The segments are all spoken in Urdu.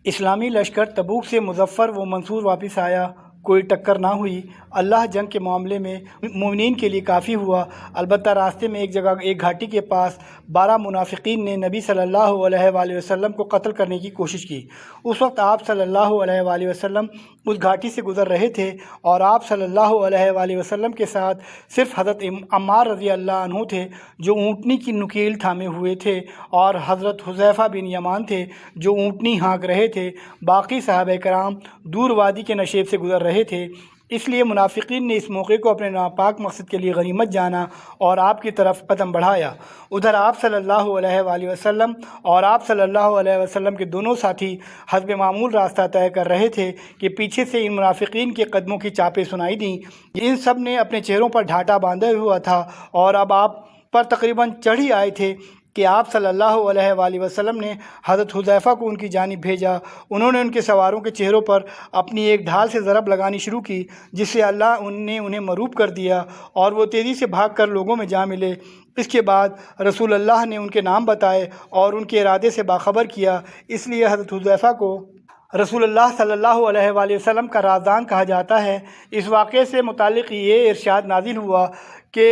اسلامی لشکر تبوک سے مظفر و منصور واپس آیا، کوئی ٹکر نہ ہوئی۔ اللہ جنگ کے معاملے میں مومنین کے لیے کافی ہوا، البتہ راستے میں ایک جگہ ایک گھاٹی کے پاس 12 منافقین نے نبی صلی اللہ علیہ وآلہ وسلم کو قتل کرنے کی کوشش کی۔ اس وقت آپ صلی اللہ علیہ وآلہ وسلم اس گھاٹی سے گزر رہے تھے اور آپ صلی اللہ علیہ وآلہ وسلم کے ساتھ صرف حضرت عمار رضی اللہ عنہ تھے جو اونٹنی کی نکیل تھامے ہوئے تھے، اور حضرت حذیفہ بن یمان تھے جو اونٹنی ہانک رہے تھے۔ باقی صحابہ کرام دور وادی کے نشیب سے گزر رہے تھے، اس لیے منافقین نے اس موقع کو اپنے ناپاک مقصد کے لیے غنیمت جانا اور آپ کی طرف قدم بڑھایا۔ ادھر آپ صلی اللہ علیہ وآلہ وسلم اور آپ صلی اللہ علیہ وسلم کے دونوں ساتھی حسب معمول راستہ طے کر رہے تھے کہ پیچھے سے ان منافقین کے قدموں کی چاپیں سنائی دیں۔ ان سب نے اپنے چہروں پر ڈھاٹا باندھا ہوا تھا اور اب آپ پر تقریباً چڑھ ہی آئے تھے کہ آپ صلی اللہ علیہ وآلہ وسلم نے حضرت حذیفہ کو ان کی جانب بھیجا۔ انہوں نے ان کے سواروں کے چہروں پر اپنی ایک ڈھال سے ضرب لگانی شروع کی، جس سے اللہ نے انہیں مروب کر دیا اور وہ تیزی سے بھاگ کر لوگوں میں جا ملے۔ اس کے بعد رسول اللہ نے ان کے نام بتائے اور ان کے ارادے سے باخبر کیا، اس لیے حضرت حذیفہ کو رسول اللہ صلی اللہ علیہ وآلہ وسلم کا رازدان کہا جاتا ہے۔ اس واقعے سے متعلق یہ ارشاد نازل ہوا کہ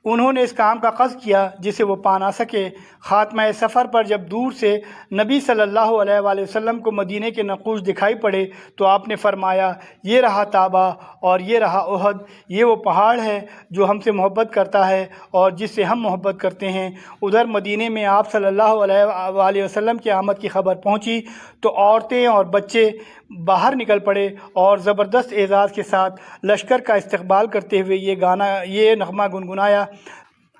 انہوں نے اس کام کا قصد کیا جسے وہ پا نہ سکے۔ خاتمہ سفر پر جب دور سے نبی صلی اللہ علیہ وآلہ وسلم کو مدینے کے نقوش دکھائی پڑے تو آپ نے فرمایا، یہ رہا طابہ اور یہ رہا احد، یہ وہ پہاڑ ہے جو ہم سے محبت کرتا ہے اور جس سے ہم محبت کرتے ہیں۔ ادھر مدینے میں آپ صلی اللہ علیہ وآلہ وسلم کی آمد کی خبر پہنچی تو عورتیں اور بچے باہر نکل پڑے اور زبردست اعزاز کے ساتھ لشکر کا استقبال کرتے ہوئے یہ نغمہ گنگنایا،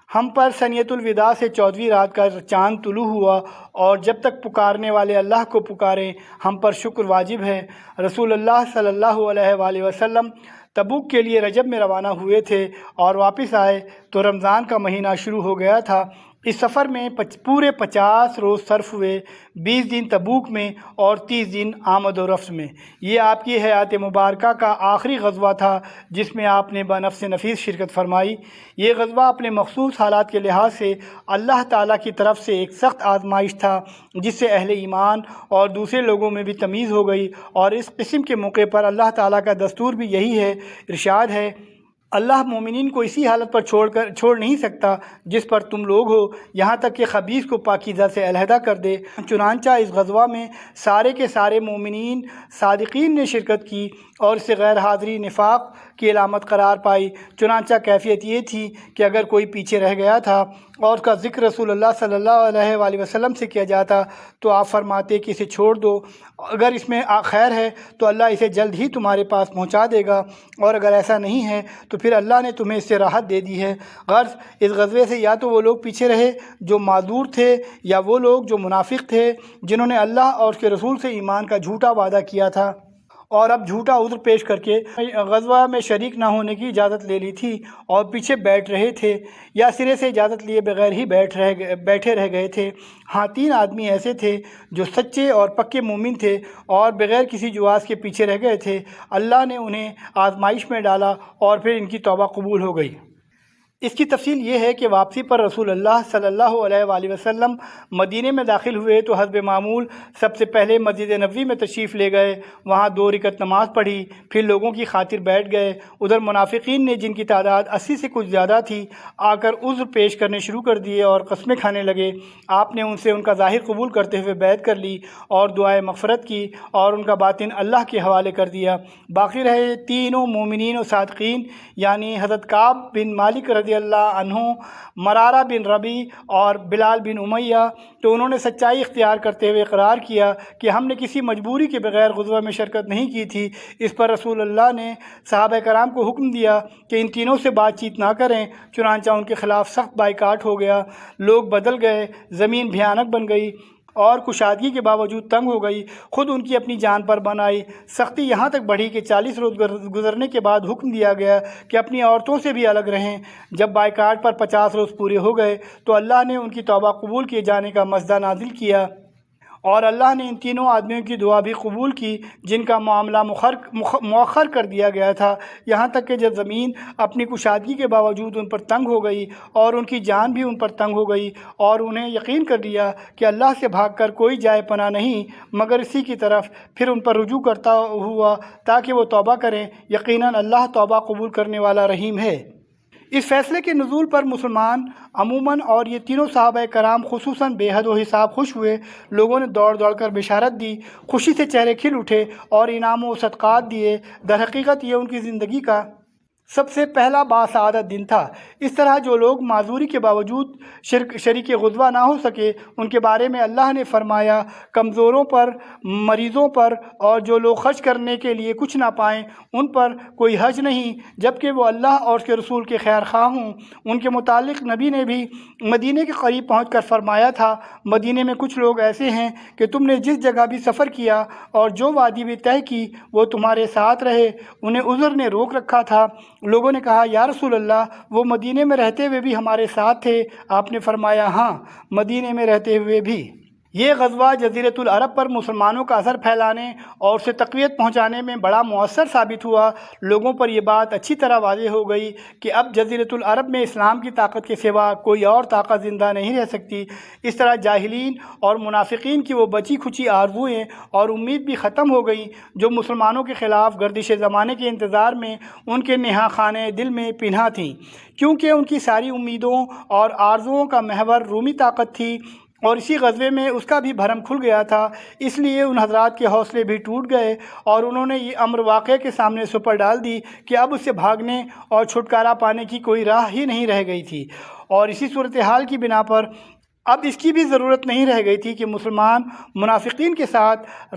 ہم پر سنیت الوداع سے 14ویں رات کا چاند طلوع ہوا اور جب تک پکارنے والے اللہ کو پکاریں ہم پر شکر واجب ہے۔ رسول اللہ صلی اللہ علیہ وآلہ وسلم تبوک کے لیے رجب میں روانہ ہوئے تھے اور واپس آئے تو رمضان کا مہینہ شروع ہو گیا تھا۔ اس سفر میں پورے 50 روز صرف ہوئے، 20 دن تبوک میں اور 30 دن آمد و رفت میں۔ یہ آپ کی حیات مبارکہ کا آخری غزوہ تھا جس میں آپ نے بنفس نفیس شرکت فرمائی۔ یہ غزوہ اپنے مخصوص حالات کے لحاظ سے اللہ تعالیٰ کی طرف سے ایک سخت آزمائش تھا جس سے اہل ایمان اور دوسرے لوگوں میں بھی تمیز ہو گئی، اور اس قسم کے موقع پر اللہ تعالیٰ کا دستور بھی یہی ہے۔ ارشاد ہے، اللہ مومنین کو اسی حالت پر چھوڑ نہیں سکتا جس پر تم لوگ ہو، یہاں تک کہ خبیث کو پاکیزہ سے علیحدہ کر دے۔ چنانچہ اس غزوہ میں سارے کے سارے مومنین صادقین نے شرکت کی اور اس سے غیر حاضری نفاق کی علامت قرار پائی۔ چنانچہ کیفیت یہ تھی کہ اگر کوئی پیچھے رہ گیا تھا اور اس کا ذکر رسول اللہ صلی اللہ علیہ وآلہ وسلم سے کیا جاتا تو آپ فرماتے کہ اسے چھوڑ دو، اگر اس میں خیر ہے تو اللہ اسے جلد ہی تمہارے پاس پہنچا دے گا، اور اگر ایسا نہیں ہے تو پھر اللہ نے تمہیں اس سے راحت دے دی ہے۔ غرض اس غزوے سے یا تو وہ لوگ پیچھے رہے جو معذور تھے، یا وہ لوگ جو منافق تھے جنہوں نے اللہ اور اس کے رسول سے ایمان کا جھوٹا وعدہ کیا تھا اور اب جھوٹا عذر پیش کر کے غزوہ میں شریک نہ ہونے کی اجازت لے لی تھی اور پیچھے بیٹھ رہے تھے، یا سرے سے اجازت لیے بغیر ہی بیٹھے رہ گئے تھے۔ ہاں، 3 آدمی ایسے تھے جو سچے اور پکے مومن تھے اور بغیر کسی جواز کے پیچھے رہ گئے تھے۔ اللہ نے انہیں آزمائش میں ڈالا اور پھر ان کی توبہ قبول ہو گئی۔ اس کی تفصیل یہ ہے کہ واپسی پر رسول اللہ صلی اللہ علیہ وآلہ وسلم مدینے میں داخل ہوئے تو حسب معمول سب سے پہلے مسجد نبوی میں تشریف لے گئے، وہاں 2 رکعت نماز پڑھی، پھر لوگوں کی خاطر بیٹھ گئے۔ ادھر منافقین نے، جن کی تعداد 80 سے کچھ زیادہ تھی، آ کر عذر پیش کرنے شروع کر دیے اور قسمیں کھانے لگے۔ آپ نے ان سے ان کا ظاہر قبول کرتے ہوئے بیعت کر لی اور دعائے مغفرت کی اور ان کا باطن اللہ کے حوالے کر دیا۔ باقی رہے تینوں مومنین و صادقین، یعنی حضرت کعب بن مالک رضی اللہ عنہ، مرارہ بن ربیع اور بلال بن امیہ، تو انہوں نے سچائی اختیار کرتے ہوئے اقرار کیا کہ ہم نے کسی مجبوری کے بغیر غزوہ میں شرکت نہیں کی تھی۔ اس پر رسول اللہ نے صحابہ کرام کو حکم دیا کہ ان تینوں سے بات چیت نہ کریں، چنانچہ ان کے خلاف سخت بائیکاٹ ہو گیا۔ لوگ بدل گئے، زمین بھیانک بن گئی اور کشادگی کے باوجود تنگ ہو گئی، خود ان کی اپنی جان پر بن آئی۔ سختی یہاں تک بڑھی کہ 40 روز گزرنے کے بعد حکم دیا گیا کہ اپنی عورتوں سے بھی الگ رہیں۔ جب بائیکاٹ پر 50 روز پورے ہو گئے تو اللہ نے ان کی توبہ قبول کیے جانے کا مژدہ نازل کیا اور اللہ نے ان تینوں آدمیوں کی دعا بھی قبول کی جن کا معاملہ مؤخر کر دیا گیا تھا، یہاں تک کہ جب زمین اپنی کشادگی کے باوجود ان پر تنگ ہو گئی اور ان کی جان بھی ان پر تنگ ہو گئی، اور انہیں یقین کر لیا کہ اللہ سے بھاگ کر کوئی جائے پناہ نہیں مگر اسی کی طرف، پھر ان پر رجوع کرتا ہوا تاکہ وہ توبہ کریں۔ یقیناً اللہ توبہ قبول کرنے والا رحیم ہے۔ اس فیصلے کے نزول پر مسلمان عموماً اور یہ تینوں صحابہ کرام خصوصاً بے حد و حساب خوش ہوئے۔ لوگوں نے دوڑ دوڑ کر بشارت دی، خوشی سے چہرے کھل اٹھے اور انعام و صدقات دیے۔ در حقیقت یہ ان کی زندگی کا سب سے پہلا باسعادت دن تھا۔ اس طرح جو لوگ معذوری کے باوجود شریک غزوہ نہ ہو سکے ان کے بارے میں اللہ نے فرمایا، کمزوروں پر، مریضوں پر اور جو لوگ خرچ کرنے کے لیے کچھ نہ پائیں ان پر کوئی حرج نہیں جبکہ وہ اللہ اور اس کے رسول کے خیر خواہ ہوں۔ ان کے متعلق نبی نے بھی مدینے کے قریب پہنچ کر فرمایا تھا، مدینے میں کچھ لوگ ایسے ہیں کہ تم نے جس جگہ بھی سفر کیا اور جو وادی بھی طے کی وہ تمہارے ساتھ رہے، انہیں عذر نے روک رکھا تھا۔ لوگوں نے کہا، یا رسول اللہ، وہ مدینے میں رہتے ہوئے بھی ہمارے ساتھ تھے؟ آپ نے فرمایا، ہاں، مدینے میں رہتے ہوئے بھی۔ یہ غزوہ جزیرۃ العرب پر مسلمانوں کا اثر پھیلانے اور اسے تقویت پہنچانے میں بڑا مؤثر ثابت ہوا۔ لوگوں پر یہ بات اچھی طرح واضح ہو گئی کہ اب جزیرۃ العرب میں اسلام کی طاقت کے سوا کوئی اور طاقت زندہ نہیں رہ سکتی۔ اس طرح جاہلین اور منافقین کی وہ بچی کھچی آرزوئیں اور امید بھی ختم ہو گئیں جو مسلمانوں کے خلاف گردش زمانے کے انتظار میں ان کے نہا خانہ دل میں پنہاں تھیں، کیونکہ ان کی ساری امیدوں اور آرزوؤں کا محور رومی طاقت تھی اور اسی غزوے میں اس کا بھی بھرم کھل گیا تھا۔ اس لیے ان حضرات کے حوصلے بھی ٹوٹ گئے اور انہوں نے یہ امر واقعے کے سامنے سپر ڈال دی کہ اب اس سے بھاگنے اور چھٹکارا پانے کی کوئی راہ ہی نہیں رہ گئی تھی، اور اسی صورتحال کی بنا پر اب اس کی بھی ضرورت نہیں رہ گئی تھی کہ مسلمان منافقین کے ساتھ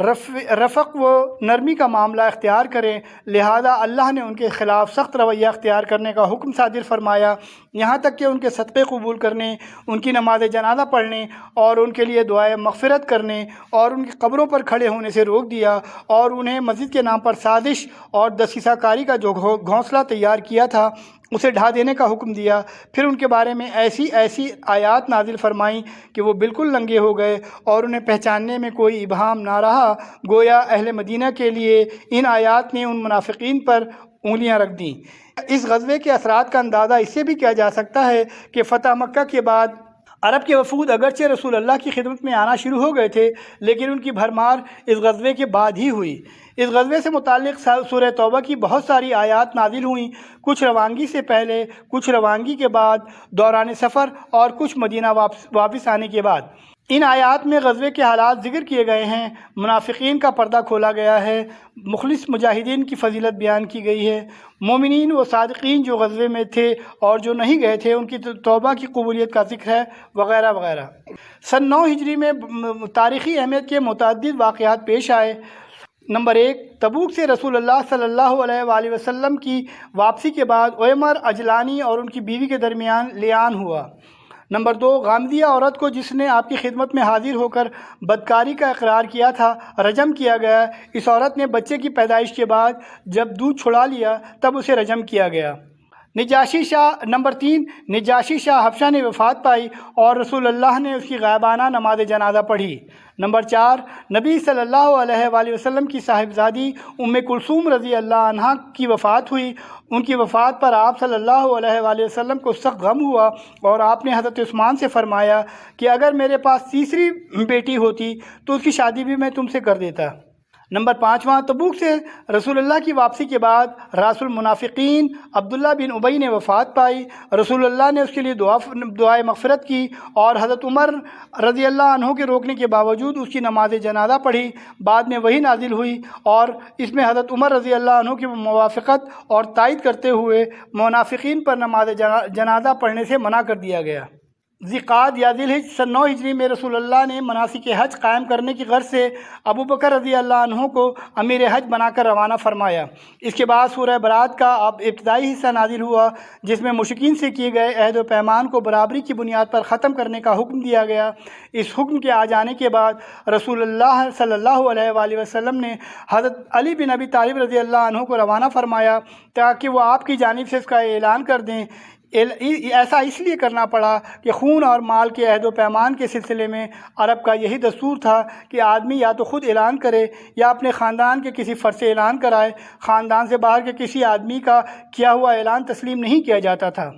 رفق و نرمی کا معاملہ اختیار کریں۔ لہذا اللہ نے ان کے خلاف سخت رویہ اختیار کرنے کا حکم صادر فرمایا، یہاں تک کہ ان کے صدقے قبول کرنے، ان کی نماز جنازہ پڑھنے اور ان کے لیے دعائے مغفرت کرنے اور ان کی قبروں پر کھڑے ہونے سے روک دیا، اور انہیں مسجد کے نام پر سازش اور دسیسہ کاری کا جو گھونسلہ تیار کیا تھا اسے ڈھا دینے کا حکم دیا۔ پھر ان کے بارے میں ایسی آیات نازل فرمائیں کہ وہ بالکل ننگے ہو گئے اور انہیں پہچاننے میں کوئی ابہام نہ رہا۔ گویا اہل مدینہ کے لیے ان آیات نے ان منافقین پر انگلیاں رکھ دیں۔ اس غزوے کے اثرات کا اندازہ اس سے بھی کیا جا سکتا ہے کہ فتح مکہ کے بعد عرب کے وفود اگرچہ رسول اللہ کی خدمت میں آنا شروع ہو گئے تھے لیکن ان کی بھرمار اس غزوے کے بعد ہی ہوئی۔ اس غزوے سے متعلق سورہ توبہ کی بہت ساری آیات نازل ہوئیں، کچھ روانگی سے پہلے، کچھ روانگی کے بعد، دوران سفر اور کچھ مدینہ واپس آنے کے بعد۔ ان آیات میں غزوے کے حالات ذکر کیے گئے ہیں، منافقین کا پردہ کھولا گیا ہے، مخلص مجاہدین کی فضیلت بیان کی گئی ہے، مومنین و صادقین جو غزوے میں تھے اور جو نہیں گئے تھے ان کی توبہ کی قبولیت کا ذکر ہے، وغیرہ وغیرہ۔ سن 9 ہجری میں تاریخی اہمیت کے متعدد واقعات پیش آئے۔ نمبر 1، تبوک سے رسول اللہ صلی اللہ علیہ وآلہ وسلم کی واپسی کے بعد عمر اجلانی اور ان کی بیوی کے درمیان لعان ہوا۔ نمبر 2، غامدیہ عورت کو جس نے آپ کی خدمت میں حاضر ہو کر بدکاری کا اقرار کیا تھا رجم کیا گیا۔ اس عورت نے بچے کی پیدائش کے بعد جب دودھ چھڑا لیا تب اسے رجم کیا گیا۔ نمبر 3، نجاشی شاہ حبشہ نے وفات پائی اور رسول اللہ نے اس کی غائبانہ نماز جنازہ پڑھی۔ نمبر 4، نبی صلی اللہ علیہ وآلہ وسلم کی صاحبزادی ام کلثوم رضی اللہ عنہا کی وفات ہوئی۔ ان کی وفات پر آپ صلی اللہ علیہ وآلہ وسلم کو سخت غم ہوا اور آپ نے حضرت عثمان سے فرمایا کہ اگر میرے پاس تیسری بیٹی ہوتی تو اس کی شادی بھی میں تم سے کر دیتا۔ نمبر 5، تبوک سے رسول اللہ کی واپسی کے بعد راس المنافقین عبداللہ بن ابی نے وفات پائی۔ رسول اللہ نے اس کے لیے دعائے مغفرت کی اور حضرت عمر رضی اللہ عنہ کے روکنے کے باوجود اس کی نماز جنازہ پڑھی۔ بعد میں وہی نازل ہوئی اور اس میں حضرت عمر رضی اللہ عنہ کی موافقت اور تائید کرتے ہوئے منافقین پر نماز جنازہ پڑھنے سے منع کر دیا گیا۔ ذی-قعدہ یا ذی الحجہ سن 9 ہجری میں رسول اللہ نے مناسک حج قائم کرنے کی غرض سے ابو بکر رضی اللہ عنہ کو امیر حج بنا کر روانہ فرمایا۔ اس کے بعد سورہ برات کا ابتدائی حصہ نازل ہوا جس میں مشرکین سے کیے گئے عہد و پیمان کو برابری کی بنیاد پر ختم کرنے کا حکم دیا گیا۔ اس حکم کے آ جانے کے بعد رسول اللہ صلی اللہ علیہ وآلہ وسلم نے حضرت علی بن ابی طالب رضی اللہ عنہ کو روانہ فرمایا تاکہ وہ آپ کی جانب سے اس کا اعلان کر دیں۔ ایسا اس لیے کرنا پڑا کہ خون اور مال کے عہد و پیمان کے سلسلے میں عرب کا یہی دستور تھا کہ آدمی یا تو خود اعلان کرے یا اپنے خاندان کے کسی فرد سے اعلان کرائے، خاندان سے باہر کے کسی آدمی کا کیا ہوا اعلان تسلیم نہیں کیا جاتا تھا۔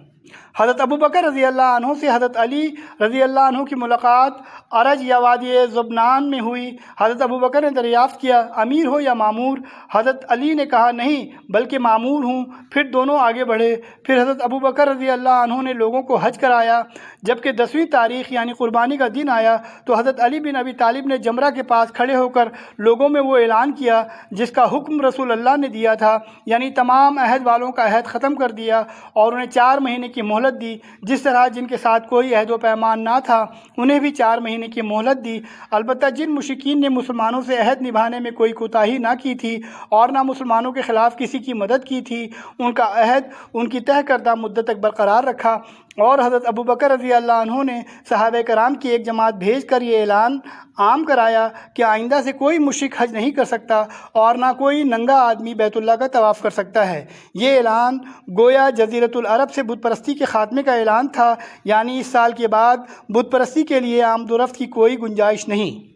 حضرت ابوبکر رضی اللہ عنہ سے حضرت علی رضی اللہ عنہ کی ملاقات عرج یا وادی زبنان میں ہوئی۔ حضرت ابوبکر نے دریافت کیا امیر ہو یا معمور؟ حضرت علی نے کہا نہیں بلکہ معمور ہوں۔ پھر دونوں آگے بڑھے۔ پھر حضرت ابوبکر رضی اللہ عنہ نے لوگوں کو حج کرایا۔ جبکہ 10ویں تاریخ یعنی قربانی کا دن آیا تو حضرت علی بن ابی طالب نے جمرہ کے پاس کھڑے ہو کر لوگوں میں وہ اعلان کیا جس کا حکم رسول اللہ نے دیا تھا، یعنی تمام عہد والوں کا عہد ختم کر دیا اور انہیں 4 مہینے کی مہلت دی۔ جس طرح جن کے ساتھ کوئی عہد و پیمان نہ تھا انہیں بھی 4 مہینے کی مہلت دی۔ البتہ جن مشرکین نے مسلمانوں سے عہد نبھانے میں کوئی کوتاہی نہ کی تھی اور نہ مسلمانوں کے خلاف کسی کی مدد کی تھی، ان کا عہد ان کی طے کردہ مدت تک برقرار رکھا۔ اور حضرت ابوبکر رضی اللہ عنہ نے صحابہ کرام کی ایک جماعت بھیج کر یہ اعلان عام کرایا کہ آئندہ سے کوئی مشرک حج نہیں کر سکتا اور نہ کوئی ننگا آدمی بیت اللہ کا طواف کر سکتا ہے۔ یہ اعلان گویا جزیرۃ العرب سے بت پرستی کے خاتمے کا اعلان تھا، یعنی اس سال کے بعد بت پرستی کے لیے آمد و رفت کی کوئی گنجائش نہیں۔